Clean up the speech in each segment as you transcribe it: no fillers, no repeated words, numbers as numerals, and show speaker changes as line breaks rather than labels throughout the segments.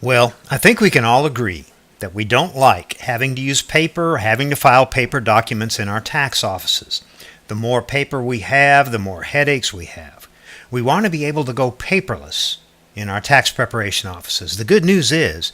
Well, I think we can all agree that we don't like having to use paper or having to file paper documents in our tax offices. The more paper we have, the more headaches we have. We want to be able to go paperless in our tax preparation offices. The good news is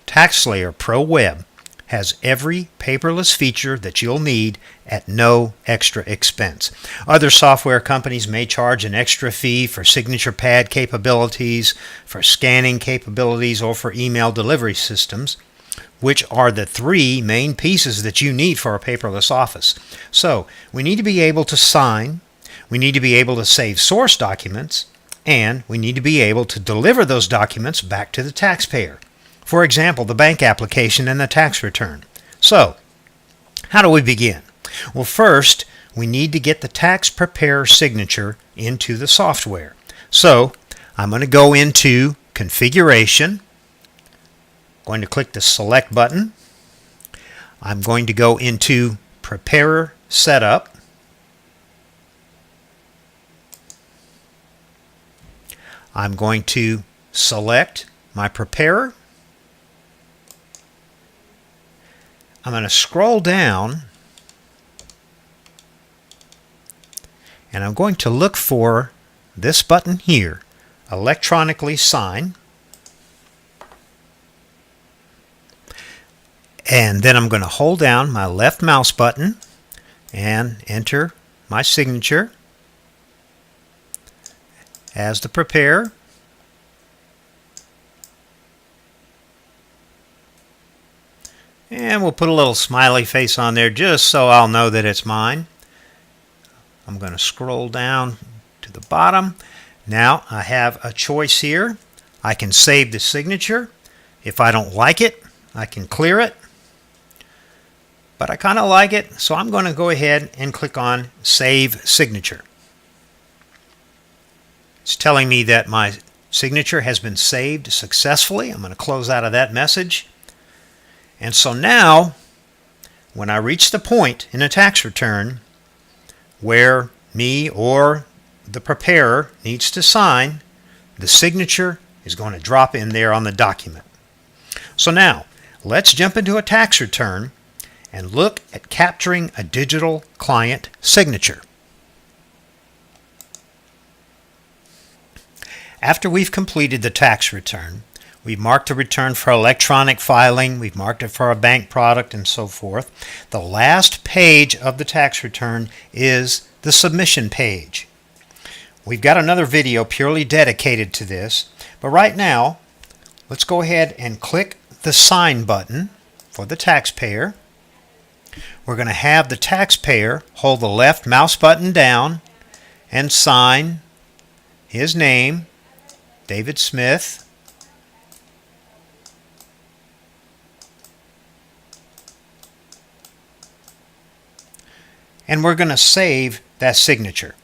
TaxSlayer Pro Web has every paperless feature that you'll need at no extra expense. Other software companies may charge an extra fee for signature pad capabilities, for scanning capabilities, or for email delivery systems, which are the three main pieces that you need for a paperless office. So we need to be able to sign, we need to be able to save source documents, and we need to be able to deliver those documents back to the taxpayer. For example, the bank application and the tax return. So, how do we begin? Well, first, we need to get the tax preparer signature into the software. So, I'm going to go into Configuration. Going to click the Select button. I'm going to go into Preparer Setup. I'm going to select my preparer. I'm going to scroll down and I'm going to look for this button here, Electronically Sign. And then I'm going to hold down my left mouse button and enter my signature as the preparer. And we'll put a little smiley face on there just so I'll know that it's mine. I'm going to scroll down to the bottom. Now I have a choice here. I can save the signature. If I don't like it, I can clear it. But I kind of like it, so I'm going to go ahead and click on Save Signature. It's telling me that my signature has been saved successfully. I'm going to close out of that message. And so now, when I reach the point in a tax return where me or the preparer needs to sign, the signature is going to drop in there on the document. So now, let's jump into a tax return and look at capturing a digital client signature. After we've completed the tax return, we've marked the return for electronic filing, we've marked it for a bank product, and so forth. The last page of the tax return is the submission page. We've got another video purely dedicated to this, but right now, let's go ahead and click the Sign button for the taxpayer. We're going to have the taxpayer hold the left mouse button down and sign his name, David Smith. And we're going to save that signature.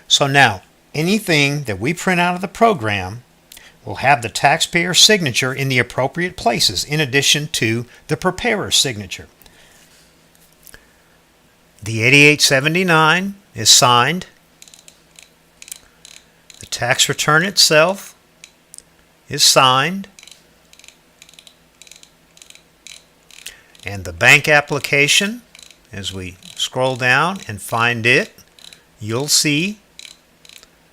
So now, anything that we print out of the program will have the taxpayer signature in the appropriate places in addition to the preparer's signature. The 8879 is signed. The tax return itself is signed. And the bank application, as we scroll down and find it, you'll see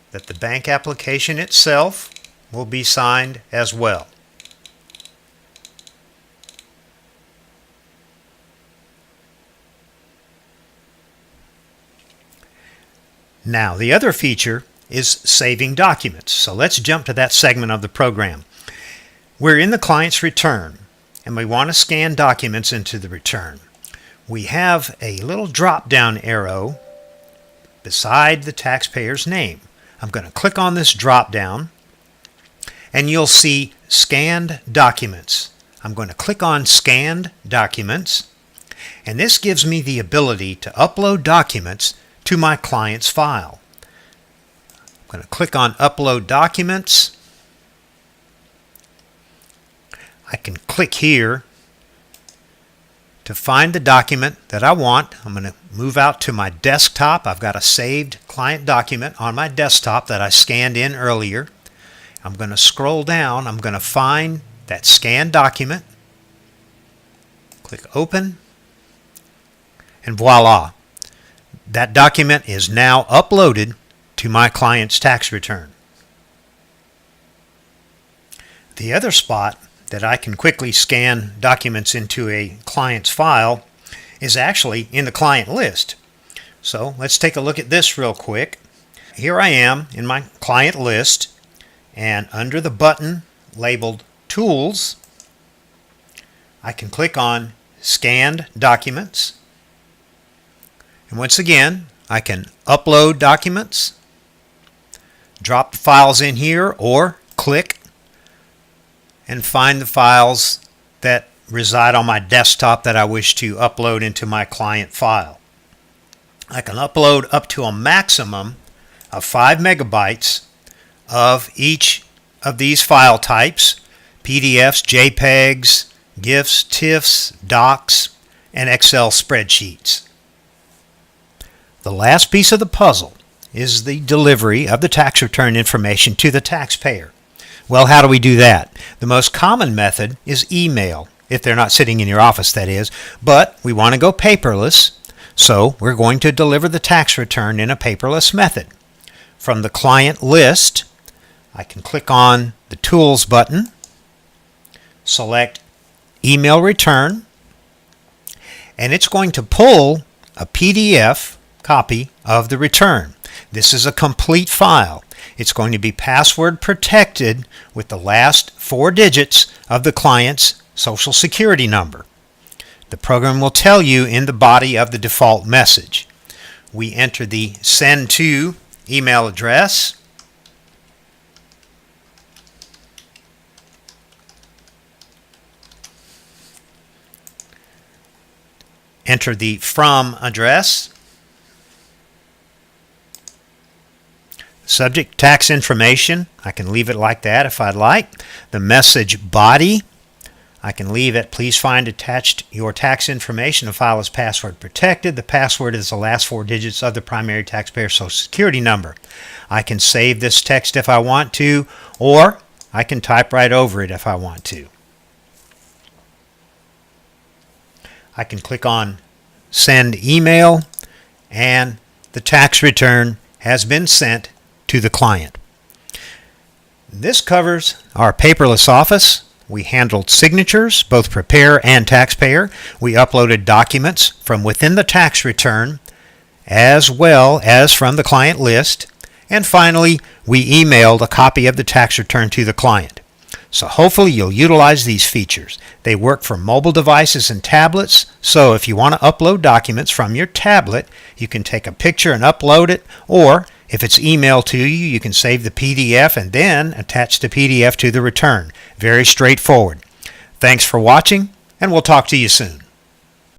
that the bank application itself will be signed as well. Now, the other feature is saving documents. So let's jump to that segment of the program. We're in the client's return, and we want to scan documents into the return. We have a little drop-down arrow beside the taxpayer's name. I'm going to click on this drop-down, and you'll see Scanned Documents. I'm going to click on Scanned Documents, and this gives me the ability to upload documents to my client's file. I'm going to click on Upload Documents. I can click here to find the document that I want. I'm going to move out to my desktop. I've got a saved client document on my desktop that I scanned in earlier. I'm going to scroll down. I'm going to find that scanned document. Click Open. And voila! That document is now uploaded to my client's tax return. The other spot that I can quickly scan documents into a client's file is actually in the client list. So let's take a look at this real quick. Here I am in my client list, and under the button labeled Tools, I can click on Scanned Documents. And once again, I can upload documents, drop the files in here, or click and find the files that reside on my desktop that I wish to upload into my client file. I can upload up to a maximum of 5 megabytes of each of these file types: PDFs, JPEGs, GIFs, TIFFs, docs, and Excel spreadsheets. The last piece of the puzzle is the delivery of the tax return information to the taxpayer. Well, how do we do that? The most common method is email, if they're not sitting in your office, that is, but we want to go paperless, so we're going to deliver the tax return in a paperless method. From the client list, I can click on the Tools button, select Email Return, and it's going to pull a PDF copy of the return. This is a complete file. It's going to be password protected with the last 4 digits of the client's Social Security number. The program will tell you in the body of the default message. We enter the Send To email address. Enter the From address. Subject, tax information. I can leave it like that if I'd like. The message body, I can leave it, please find attached your tax information. The file is password protected. The password is the last 4 digits of the primary taxpayer's Social Security number. I can save this text if I want to, or I can type right over it if I want to. I can click on Send Email, and the tax return has been sent to the client. This covers our paperless office. We handled signatures, both preparer and taxpayer. We uploaded documents from within the tax return as well as from the client list. And finally, we emailed a copy of the tax return to the client. So hopefully you'll utilize these features. They work for mobile devices and tablets, so if you want to upload documents from your tablet, you can take a picture and upload it, or if it's emailed to you, you can save the PDF and then attach the PDF to the return. Very straightforward. Thanks for watching, and we'll talk to you soon.